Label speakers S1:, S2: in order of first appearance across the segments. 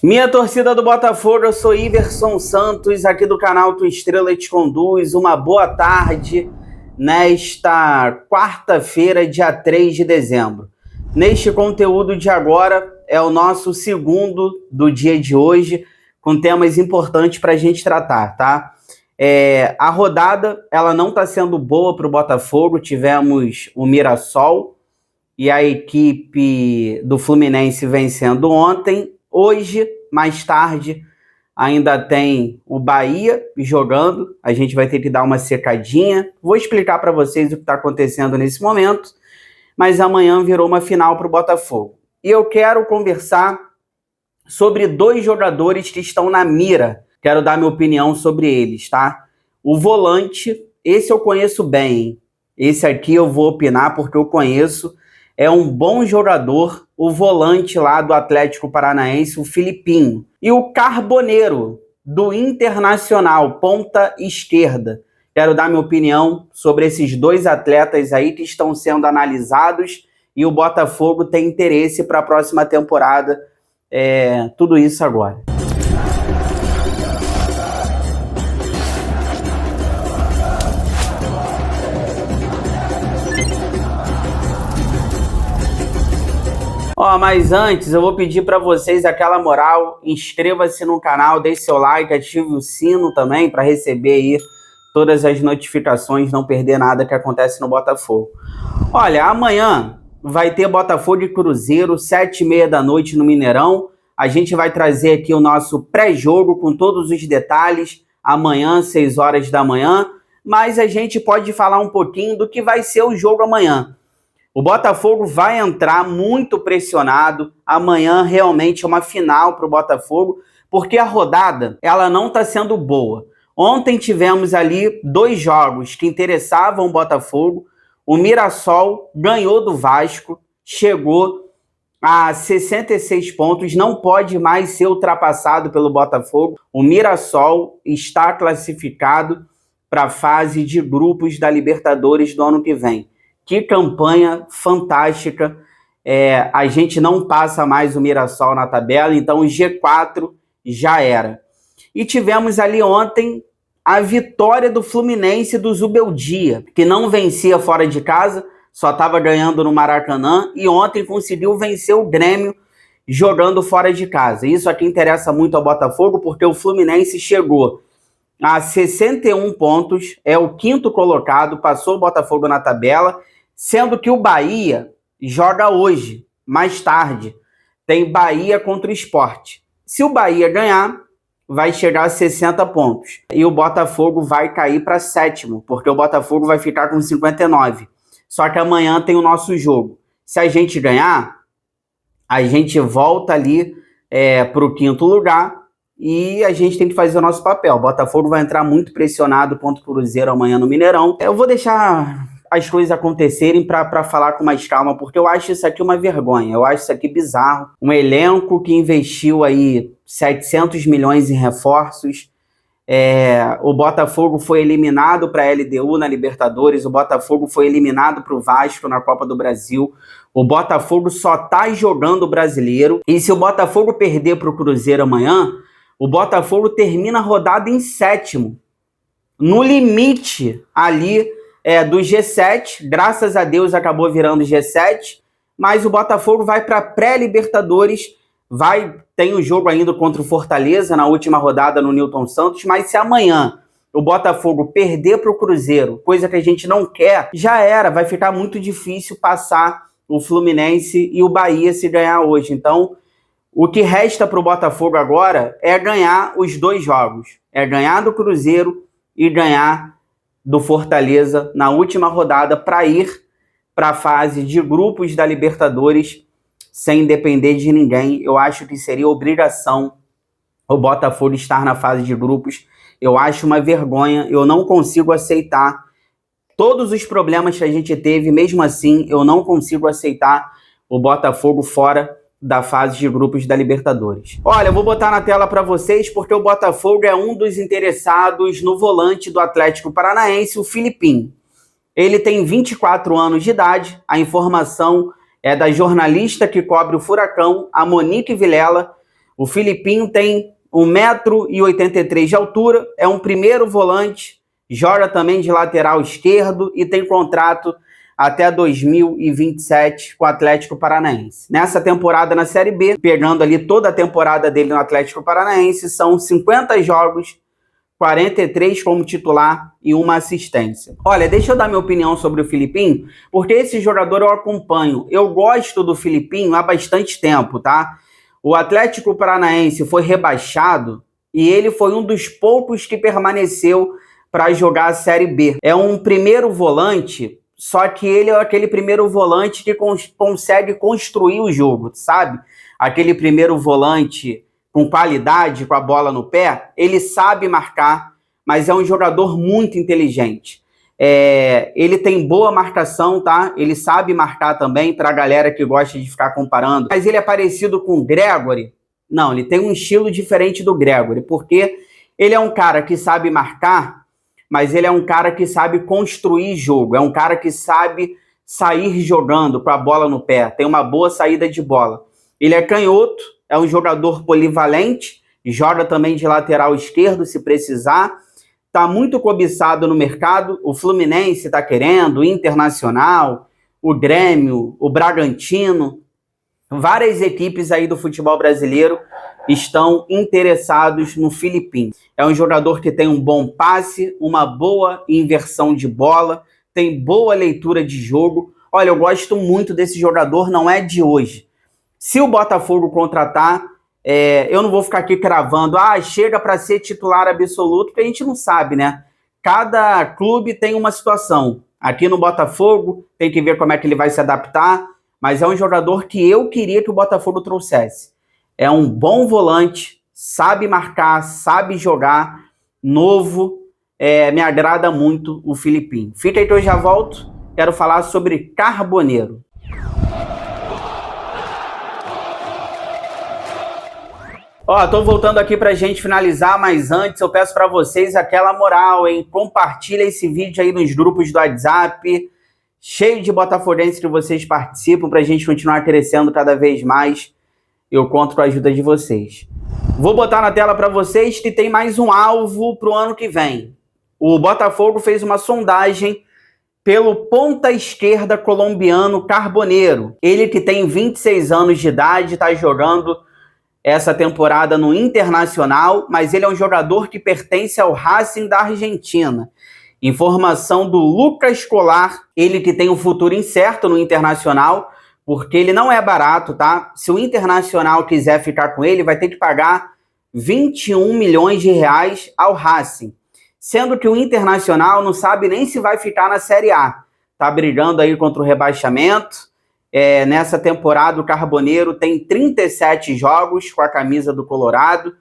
S1: Minha torcida do Botafogo, eu sou Iverson Santos, aqui do canal Tua Estrela Te Conduz. Uma boa tarde nesta quarta-feira, dia 3 de dezembro. Neste conteúdo de agora, é o nosso segundo do dia de hoje, com temas importantes para a gente tratar, tá? A rodada, ela não está sendo boa para o Botafogo. Tivemos o Mirassol e a equipe do Fluminense vencendo ontem. Hoje, mais tarde, ainda tem o Bahia jogando. A gente vai ter que dar uma secadinha. Vou explicar para vocês o que está acontecendo nesse momento. Mas amanhã virou uma final para o Botafogo. E eu quero conversar sobre dois jogadores que estão na mira. Quero dar minha opinião sobre eles, tá? O volante, esse eu conheço bem. Esse aqui eu vou opinar porque eu conheço. É um bom jogador, o volante lá do Atlético Paranaense, o Filipinho. E o Carboneiro, do Internacional, ponta esquerda. Quero dar minha opinião sobre esses dois atletas aí que estão sendo analisados e o Botafogo tem interesse para a próxima temporada. Tudo isso agora. Mas antes eu vou pedir para vocês aquela moral, inscreva-se no canal, deixe seu like, ative o sino também para receber aí todas as notificações, não perder nada que acontece no Botafogo. Olha, amanhã vai ter Botafogo e Cruzeiro, 7h30 da noite no Mineirão. A gente vai trazer aqui o nosso pré-jogo com todos os detalhes, amanhã, 6 horas da manhã, mas a gente pode falar um pouquinho do que vai ser o jogo amanhã. O Botafogo vai entrar muito pressionado. Amanhã realmente é uma final para o Botafogo, porque a rodada ela não está sendo boa. Ontem tivemos ali dois jogos que interessavam o Botafogo. O Mirassol ganhou do Vasco, chegou a 66 pontos, não pode mais ser ultrapassado pelo Botafogo. O Mirassol está classificado para a fase de grupos da Libertadores do ano que vem. Que campanha fantástica. A gente não passa mais o Mirassol na tabela, então o G4 já era. E tivemos ali ontem a vitória do Fluminense do Zubeldia, que não vencia fora de casa, só estava ganhando no Maracanã, e ontem conseguiu vencer o Grêmio jogando fora de casa. Isso aqui interessa muito ao Botafogo, porque o Fluminense chegou a 61 pontos, é o quinto colocado, passou o Botafogo na tabela, sendo que o Bahia joga hoje, mais tarde. Tem Bahia contra o Sport. Se o Bahia ganhar, vai chegar a 60 pontos. E o Botafogo vai cair para sétimo, porque o Botafogo vai ficar com 59. Só que amanhã tem o nosso jogo. Se a gente ganhar, a gente volta ali para o quinto lugar e a gente tem que fazer o nosso papel. O Botafogo vai entrar muito pressionado contra o Cruzeiro amanhã no Mineirão. Eu vou deixar as coisas acontecerem para falar com mais calma, porque eu acho isso aqui uma vergonha, eu acho isso aqui bizarro. Um elenco que investiu aí 700 milhões em reforços, o Botafogo foi eliminado para a LDU na Libertadores, o Botafogo foi eliminado para o Vasco na Copa do Brasil, o Botafogo só tá jogando o Brasileiro, e se o Botafogo perder para o Cruzeiro amanhã, o Botafogo termina a rodada em sétimo, no limite ali do G7, graças a Deus acabou virando G7, mas o Botafogo vai para pré-Libertadores, tem um jogo ainda contra o Fortaleza na última rodada no Newton Santos, mas se amanhã o Botafogo perder para o Cruzeiro, coisa que a gente não quer, já era, vai ficar muito difícil passar o Fluminense e o Bahia se ganhar hoje. Então, o que resta para o Botafogo agora é ganhar os dois jogos, é ganhar do Cruzeiro e ganhar do Fortaleza na última rodada para ir para a fase de grupos da Libertadores sem depender de ninguém. Eu acho que seria obrigação o Botafogo estar na fase de grupos. Eu acho uma vergonha, eu não consigo aceitar todos os problemas que a gente teve, mesmo assim eu não consigo aceitar o Botafogo fora da fase de grupos da Libertadores. Olha, eu vou botar na tela para vocês porque o Botafogo é um dos interessados no volante do Atlético Paranaense, o Filipinho. Ele tem 24 anos de idade, a informação é da jornalista que cobre o Furacão, a Monique Vilela. O Filipinho tem 1,83 m de altura, é um primeiro volante, joga também de lateral esquerdo e tem contrato até 2027 com o Atlético Paranaense. Nessa temporada na Série B, pegando ali toda a temporada dele no Atlético Paranaense, são 50 jogos, 43 como titular e uma assistência. Olha, deixa eu dar minha opinião sobre o Filipinho, porque esse jogador eu acompanho. Eu gosto do Filipinho há bastante tempo, tá? O Atlético Paranaense foi rebaixado e ele foi um dos poucos que permaneceu para jogar a Série B. É um primeiro volante, só que ele é aquele primeiro volante que consegue construir o jogo, sabe? Aquele primeiro volante com qualidade, com a bola no pé, ele sabe marcar, mas é um jogador muito inteligente. Ele tem boa marcação, tá? Ele sabe marcar também, para a galera que gosta de ficar comparando. Mas ele é parecido com o Gregore? Não, ele tem um estilo diferente do Gregore, porque ele é um cara que sabe marcar, mas ele é um cara que sabe construir jogo, é um cara que sabe sair jogando com a bola no pé, tem uma boa saída de bola. Ele é canhoto, é um jogador polivalente, joga também de lateral esquerdo se precisar, está muito cobiçado no mercado, o Fluminense está querendo, o Internacional, o Grêmio, o Bragantino, várias equipes aí do futebol brasileiro estão interessados no Filipinho. É um jogador que tem um bom passe, uma boa inversão de bola, tem boa leitura de jogo. Olha, eu gosto muito desse jogador, não é de hoje. Se o Botafogo contratar, eu não vou ficar aqui cravando, chega para ser titular absoluto, porque a gente não sabe, né? Cada clube tem uma situação. Aqui no Botafogo, tem que ver como é que ele vai se adaptar, mas é um jogador que eu queria que o Botafogo trouxesse. É um bom volante, sabe marcar, sabe jogar, novo, me agrada muito o Filipinho. Fica aí que eu já volto, quero falar sobre Carboneiro. Tô voltando aqui pra gente finalizar, mas antes eu peço pra vocês aquela moral, hein? Compartilha esse vídeo aí nos grupos do WhatsApp, cheio de botafoguenses que vocês participam, pra gente continuar crescendo cada vez mais. Eu conto com a ajuda de vocês. Vou botar na tela pra vocês que tem mais um alvo pro ano que vem. O Botafogo fez uma sondagem pelo ponta esquerda colombiano Carboneiro. Ele que tem 26 anos de idade, tá jogando essa temporada no Internacional, mas ele é um jogador que pertence ao Racing da Argentina. Informação do Lucas Colar, ele que tem um futuro incerto no Internacional, porque ele não é barato, tá? Se o Internacional quiser ficar com ele, vai ter que pagar 21 milhões de reais ao Racing. Sendo que o Internacional não sabe nem se vai ficar na Série A. Tá brigando aí contra o rebaixamento. Nessa temporada o Carboneiro tem 37 jogos com a camisa do Colorado,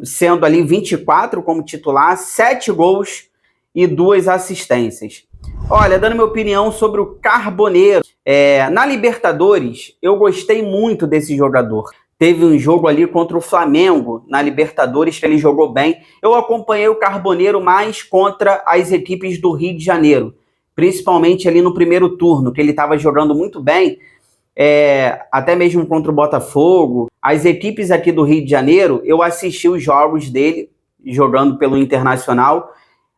S1: sendo ali 24 como titular, 7 gols e 2 assistências. Olha, dando minha opinião sobre o Carboneiro, na Libertadores eu gostei muito desse jogador. Teve um jogo ali contra o Flamengo na Libertadores que ele jogou bem. Eu acompanhei o Carboneiro mais contra as equipes do Rio de Janeiro, principalmente ali no primeiro turno, que ele estava jogando muito bem, até mesmo contra o Botafogo. As equipes aqui do Rio de Janeiro, eu assisti os jogos dele, jogando pelo Internacional,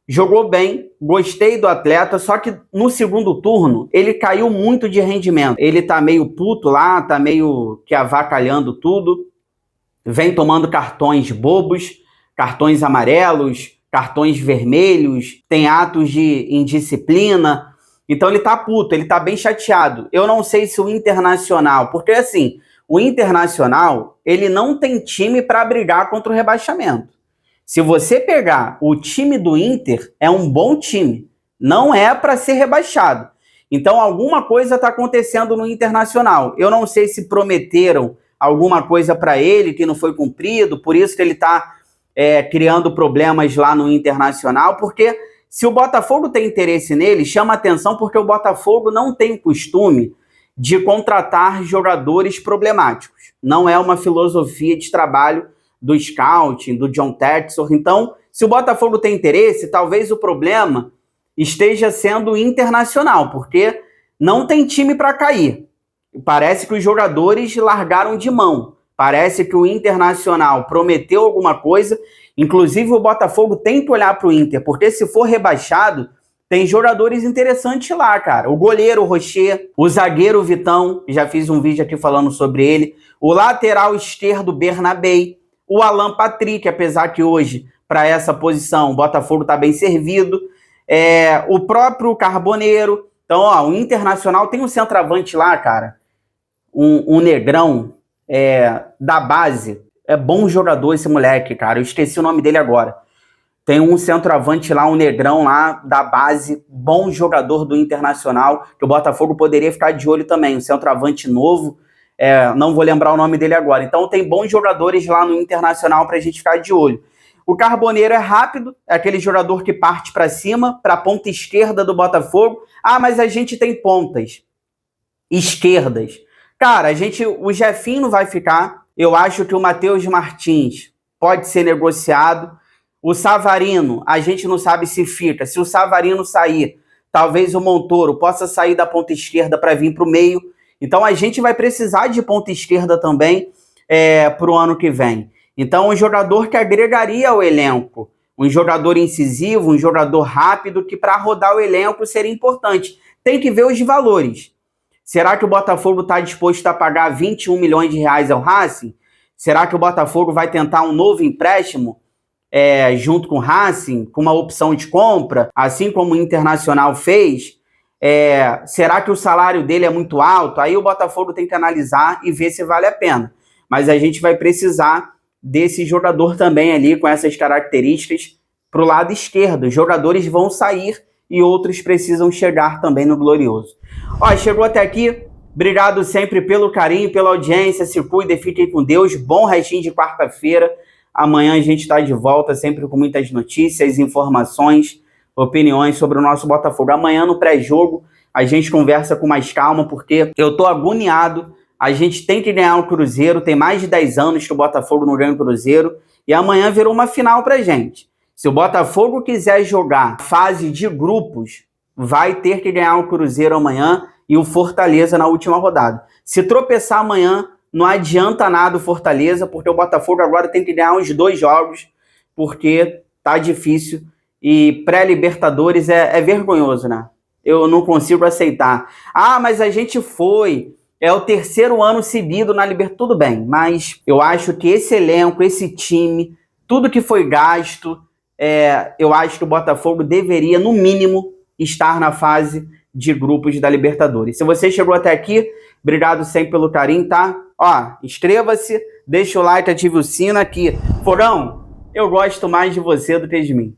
S1: jogou bem, gostei do atleta, só que no segundo turno, ele caiu muito de rendimento. Ele tá meio puto lá, tá meio que avacalhando tudo, vem tomando cartões bobos, cartões amarelos, cartões vermelhos, tem atos de indisciplina, então ele tá puto, ele tá bem chateado. Eu não sei se o Internacional, porque assim, o Internacional, ele não tem time para brigar contra o rebaixamento. Se você pegar o time do Inter, é um bom time, não é para ser rebaixado. Então alguma coisa tá acontecendo no Internacional. Eu não sei se prometeram alguma coisa para ele que não foi cumprido, por isso que ele tá criando problemas lá no Internacional, porque se o Botafogo tem interesse nele, chama atenção porque o Botafogo não tem costume de contratar jogadores problemáticos. Não é uma filosofia de trabalho do scouting, do John Textor. Então, se o Botafogo tem interesse, talvez o problema esteja sendo Internacional, porque não tem time para cair. Parece que os jogadores largaram de mão. Parece que o Internacional prometeu alguma coisa, inclusive o Botafogo tem que olhar para o Inter, porque se for rebaixado, tem jogadores interessantes lá, cara. O goleiro Rocher, o zagueiro Vitão, já fiz um vídeo aqui falando sobre ele, o lateral esquerdo Bernabei, o Alan Patrick, apesar que hoje, para essa posição, o Botafogo está bem servido, o próprio Carboneiro. Então, ó, o Internacional tem um centroavante lá, cara, um negrão da base. É bom jogador esse moleque, cara. Eu esqueci o nome dele agora. Tem um centroavante lá, um negrão lá da base, bom jogador do Internacional, que o Botafogo poderia ficar de olho também. Um centroavante novo, não vou lembrar o nome dele agora. Então tem bons jogadores lá no Internacional pra gente ficar de olho. O Carboneiro é rápido, é aquele jogador que parte para cima, para a ponta esquerda do Botafogo. Ah, mas a gente tem pontas esquerdas. Cara, o Jefinho não vai ficar. Eu acho que o Matheus Martins pode ser negociado. O Savarino, a gente não sabe se fica. Se o Savarino sair, talvez o Montoro possa sair da ponta esquerda para vir para o meio. Então a gente vai precisar de ponta esquerda também para o ano que vem. Então um jogador que agregaria ao elenco, um jogador incisivo, um jogador rápido, que para rodar o elenco seria importante. Tem que ver os valores. Será que o Botafogo está disposto a pagar 21 milhões de reais ao Racing? Será que o Botafogo vai tentar um novo empréstimo junto com o Racing, com uma opção de compra, assim como o Internacional fez? Será que o salário dele é muito alto? Aí o Botafogo tem que analisar e ver se vale a pena. Mas a gente vai precisar desse jogador também ali, com essas características, para o lado esquerdo. Os jogadores vão sair e outros precisam chegar também no Glorioso. Ó, chegou até aqui, obrigado sempre pelo carinho, pela audiência, se cuide, fiquem com Deus, bom restinho de quarta-feira. Amanhã a gente está de volta, sempre com muitas notícias, informações, opiniões sobre o nosso Botafogo. Amanhã no pré-jogo a gente conversa com mais calma, porque eu tô agoniado. A gente tem que ganhar o Cruzeiro, tem mais de 10 anos que o Botafogo não ganha o Cruzeiro, e amanhã virou uma final pra gente. Se o Botafogo quiser jogar fase de grupos, vai ter que ganhar o Cruzeiro amanhã e o Fortaleza na última rodada. Se tropeçar amanhã, não adianta nada o Fortaleza, porque o Botafogo agora tem que ganhar uns 2 jogos, porque tá difícil. E pré-Libertadores é vergonhoso, né? Eu não consigo aceitar. Ah, mas a gente foi... É o 3º ano seguido na Libertadores. Tudo bem, mas eu acho que esse elenco, esse time, tudo que foi gasto, eu acho que o Botafogo deveria, no mínimo, estar na fase de grupos da Libertadores. Se você chegou até aqui, obrigado sempre pelo carinho, tá? Ó, inscreva-se, deixa o like, ative o sino aqui. Fogão, eu gosto mais de você do que de mim.